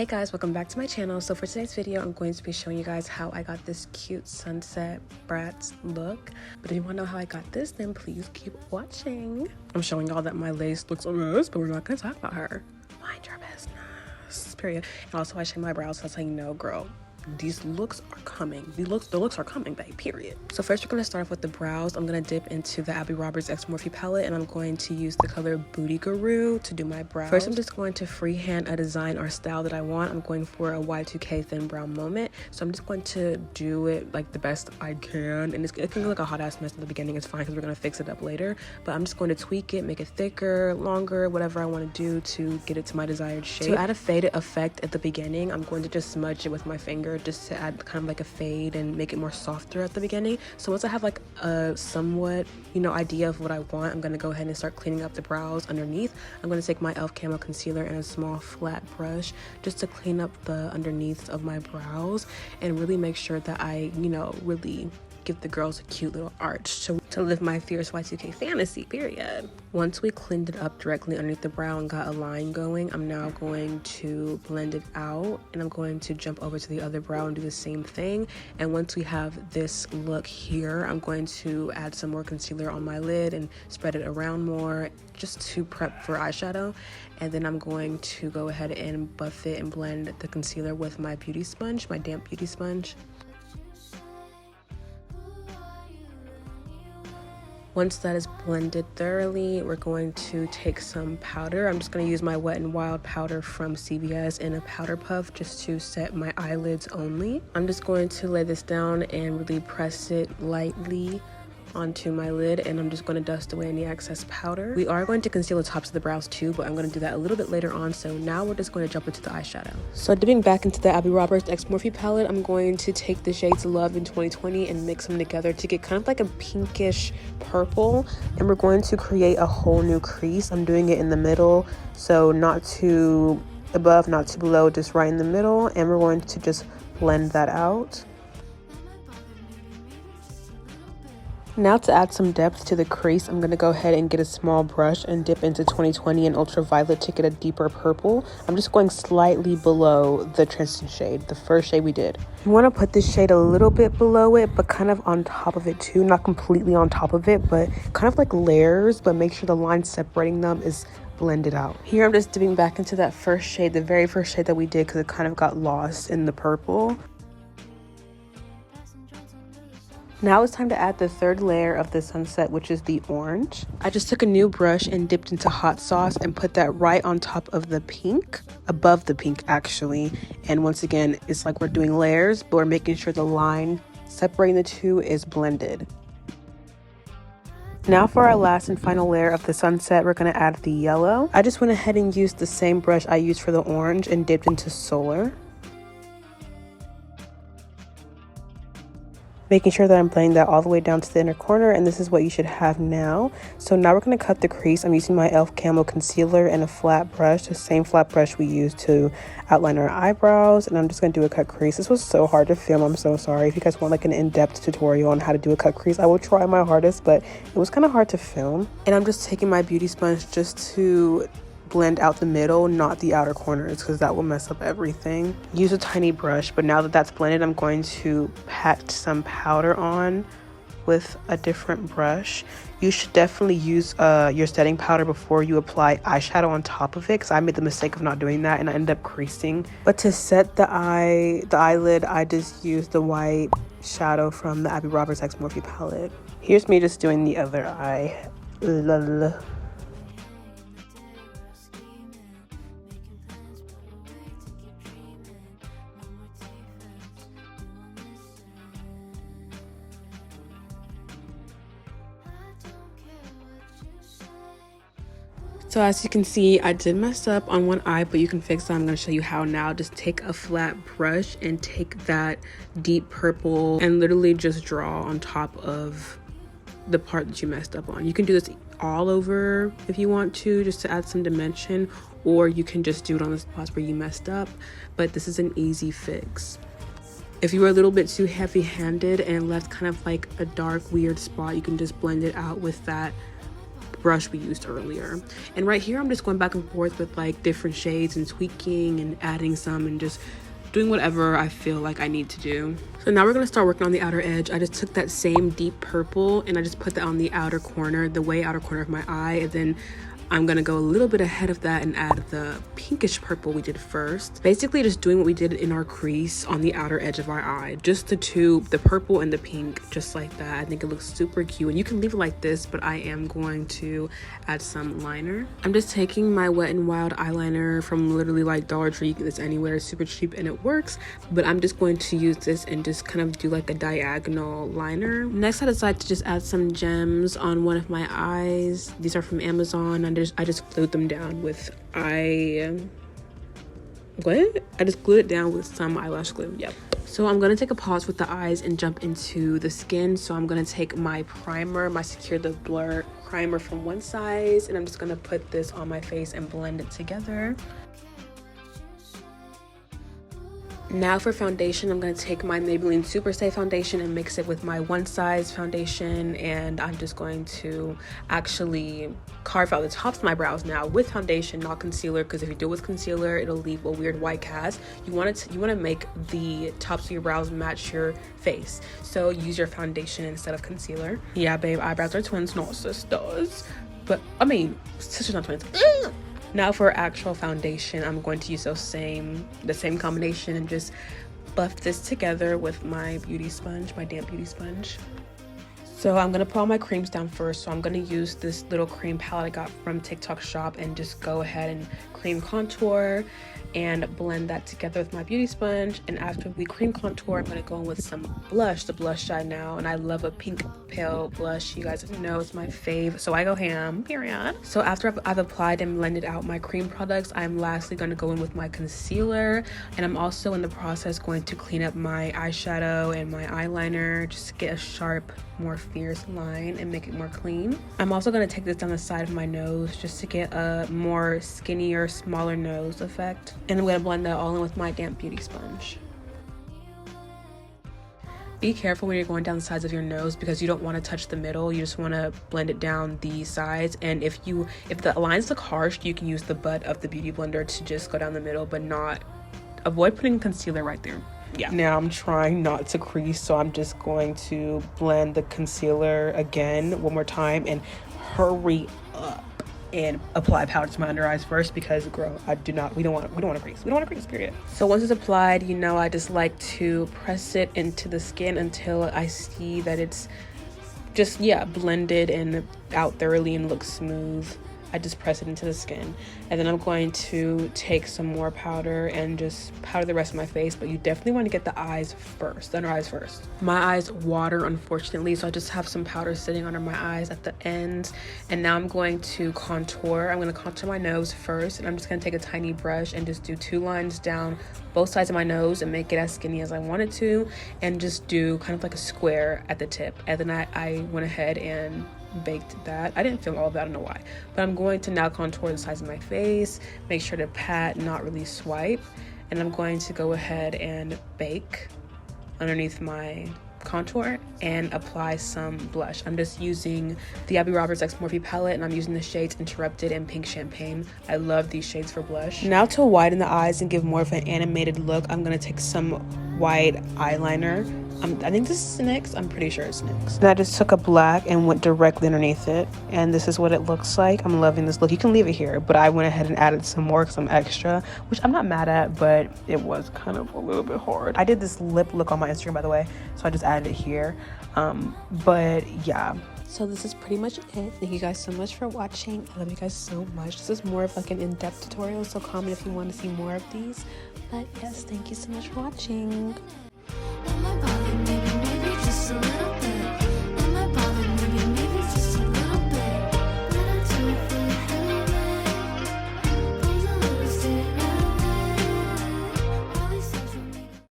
Hey guys, welcome back to my channel. So for today's video, I'm going to be showing you guys how I got this cute sunset Bratz look. But if you want to know how I got this, then please keep watching. I'm showing y'all that my lace looks a mess, but we're not going to talk about her. Mind your business, period. And also I shade my brows, so I was like, no girl, these looks are coming. The looks are coming, babe, period. So first we're going to start off with the brows. I'm going to dip into the Abby Roberts X Morphe palette, and I'm going to use the color Booty Guru to do my brows. First, I'm just going to freehand a design or style that I want. I'm going for a Y2K thin brown moment. So I'm just going to do it like the best I can. And it can look like a hot ass mess at the beginning. It's fine because we're going to fix it up later. But I'm just going to tweak it, make it thicker, longer, whatever I want to do to get it to my desired shape. To add a faded effect at the beginning, I'm going to just smudge it with my finger just to add kind of like a fade and make it more softer at the beginning. So once I have like a somewhat, idea of what I want, I'm going to go ahead and start cleaning up the brows underneath. I'm going to take my e.l.f. Camo Concealer and a small flat brush just to clean up the underneath of my brows and really make sure that I, really give the girls a cute little arch to live my fierce Y2K fantasy, period. Once we cleaned it up directly underneath the brow and got a line going, I'm now going to blend it out, and I'm going to jump over to the other brow and do the same thing. And once we have this look here, I'm going to add some more concealer on my lid and spread it around more just to prep for eyeshadow. And then I'm going to go ahead and buff it and blend the concealer with my beauty sponge, my damp beauty sponge. Once that is blended thoroughly, we're going to take some powder. I'm just going to use my Wet n Wild powder from CVS in a powder puff just to set my eyelids only. I'm just going to lay this down and really press it lightly onto my lid, and I'm just going to dust away any excess powder. We are going to conceal the tops of the brows too, but I'm going to do that a little bit later on. So now we're just going to jump into the eyeshadow. So dipping back into the Abby Roberts X Morphe palette, I'm going to take the shades Love in 2020 and mix them together to get kind of like a pinkish purple, and we're going to create a whole new crease. I'm doing it in the middle, so not too above, not too below, just right in the middle, and we're going to just blend that out. Now to add some depth to the crease, I'm going to go ahead and get a small brush and dip into 2020 and Ultraviolet to get a deeper purple. I'm just going slightly below the transition shade, the first shade we did. You want to put this shade a little bit below it, but kind of on top of it too. Not completely on top of it, but kind of like layers, but make sure the line separating them is blended out. Here I'm just dipping back into that first shade, the very first shade that we did, because it kind of got lost in the purple. Now it's time to add the third layer of the sunset, which is the orange. I just took a new brush and dipped into hot sauce and put that right on top of the pink, above the pink actually. And once again, it's like we're doing layers, but we're making sure the line separating the two is blended. Now for our last and final layer of the sunset, we're going to add the yellow. I just went ahead and used the same brush I used for the orange and dipped into Solar, making sure that I'm blending that all the way down to the inner corner, and this is what you should have now. So now we're going to cut the crease. I'm using my e.l.f. Camo Concealer and a flat brush, the same flat brush we used to outline our eyebrows, and I'm just going to do a cut crease. This was so hard to film. I'm so sorry. If you guys want like an in-depth tutorial on how to do a cut crease, I will try my hardest, but it was kind of hard to film. And I'm just taking my beauty sponge just to blend out the middle, not the outer corners, because that will mess up everything. Use a tiny brush, but now that that's blended, I'm going to pat some powder on with a different brush. You should definitely use your setting powder before you apply eyeshadow on top of it, because I made the mistake of not doing that and I ended up creasing. But to set the eyelid, I just used the white shadow from the Abby Roberts X Morphe palette. Here's me just doing the other eye. So as you can see, I did mess up on one eye, but you can fix that. I'm going to show you how now. Just take a flat brush and take that deep purple and literally just draw on top of the part that you messed up on. You can do this all over if you want to, just to add some dimension, or you can just do it on the spots where you messed up, but this is an easy fix. If you were a little bit too heavy-handed and left kind of like a dark, weird spot, you can just blend it out with that brush we used earlier. And right here I'm just going back and forth with like different shades and tweaking and adding some and just doing whatever I feel like I need to do. So now we're gonna start working on the outer edge. I just took that same deep purple and I just put that on the outer corner, the way outer corner of my eye, and then I'm gonna go a little bit ahead of that and add the pinkish purple we did first. Basically just doing what we did in our crease on the outer edge of our eye. Just the two, the purple and the pink, just like that. I think it looks super cute, and you can leave it like this, but I am going to add some liner. I'm just taking my Wet n Wild eyeliner from literally like Dollar Tree. You can get this anywhere, it's super cheap and it works, but I'm just going to use this and just kind of do like a diagonal liner. Next I decided to just add some gems on one of my eyes. These are from Amazon. I just glued them down with I just glued it down with some eyelash glue. Yep. So I'm gonna take a pause with the eyes and jump into the skin. So I'm gonna take my primer, my Secure the Blur primer from One Size, and I'm just gonna put this on my face and blend it together. Now for foundation, I'm going to take my Maybelline Super Stay foundation and mix it with my One Size foundation, and I'm just going to actually carve out the tops of my brows now with foundation, not concealer, because if you do it with concealer, it'll leave a weird white cast. You want to make the tops of your brows match your face, so use your foundation instead of concealer. Yeah, babe, eyebrows are twins, not sisters. But I mean, sisters not twins. Now for actual foundation, I'm going to use the same combination and just buff this together with my beauty sponge, my damp beauty sponge. So I'm gonna put all my creams down first. So I'm gonna use this little cream palette I got from TikTok Shop and just go ahead and cream contour and blend that together with my beauty sponge. And after we cream contour, I'm gonna go in with some blush, the blush side now. And I love a pink pale blush. You guys know it's my fave, so I go ham, period. So after I've applied and blended out my cream products, I'm lastly gonna go in with my concealer. And I'm also in the process going to clean up my eyeshadow and my eyeliner, just to get a sharp, more fierce line and make it more clean. I'm also gonna take this down the side of my nose just to get a more skinnier, smaller nose effect. And I'm gonna blend that all in with my damp beauty sponge. Be careful when you're going down the sides of your nose because you don't want to touch the middle. You just want to blend it down the sides. And if the lines look harsh, you can use the butt of the beauty blender to just go down the middle, but avoid putting concealer right there. Yeah. Now I'm trying not to crease, so I'm just going to blend the concealer again one more time and hurry up and apply powder to my under eyes first because, girl, we don't want to crease, period. So once it's applied, I just like to press it into the skin until I see that it's just, blended and out thoroughly and looks smooth. I just press it into the skin, and then I'm going to take some more powder and just powder the rest of my face, but you definitely want to get the eyes first, the under eyes first. My eyes water, unfortunately, so I just have some powder sitting under my eyes at the ends. And now I'm going to contour. I'm going to contour my nose first, and I'm just going to take a tiny brush and just do 2 lines down both sides of my nose and make it as skinny as I want it to, and just do kind of like a square at the tip. And then I went ahead and baked that. I didn't film all of that, I don't know why, but I'm going to now contour the sides of my face, make sure to pat, not really swipe, and I'm going to go ahead and bake underneath my contour and apply some blush. I'm just using the Abby Roberts X Morphe palette, and I'm using the shades Interrupted and Pink Champagne. I love these shades for blush. Now to widen the eyes and give more of an animated look, I'm gonna take some white eyeliner. I think this is NYX. I'm pretty sure it's NYX. And I just took a black and went directly underneath it, and this is what it looks like. I'm loving this look. You can leave it here, but I went ahead and added some more because I'm extra, which I'm not mad at, but it was kind of a little bit hard. I did this lip look on my Instagram, by the way, so I just added it here. But yeah. So this is pretty much it. Thank you guys so much for watching. I love you guys so much. This is more of like an in-depth tutorial, so comment if you want to see more of these. But yes, thank you so much for watching. Maybe just a little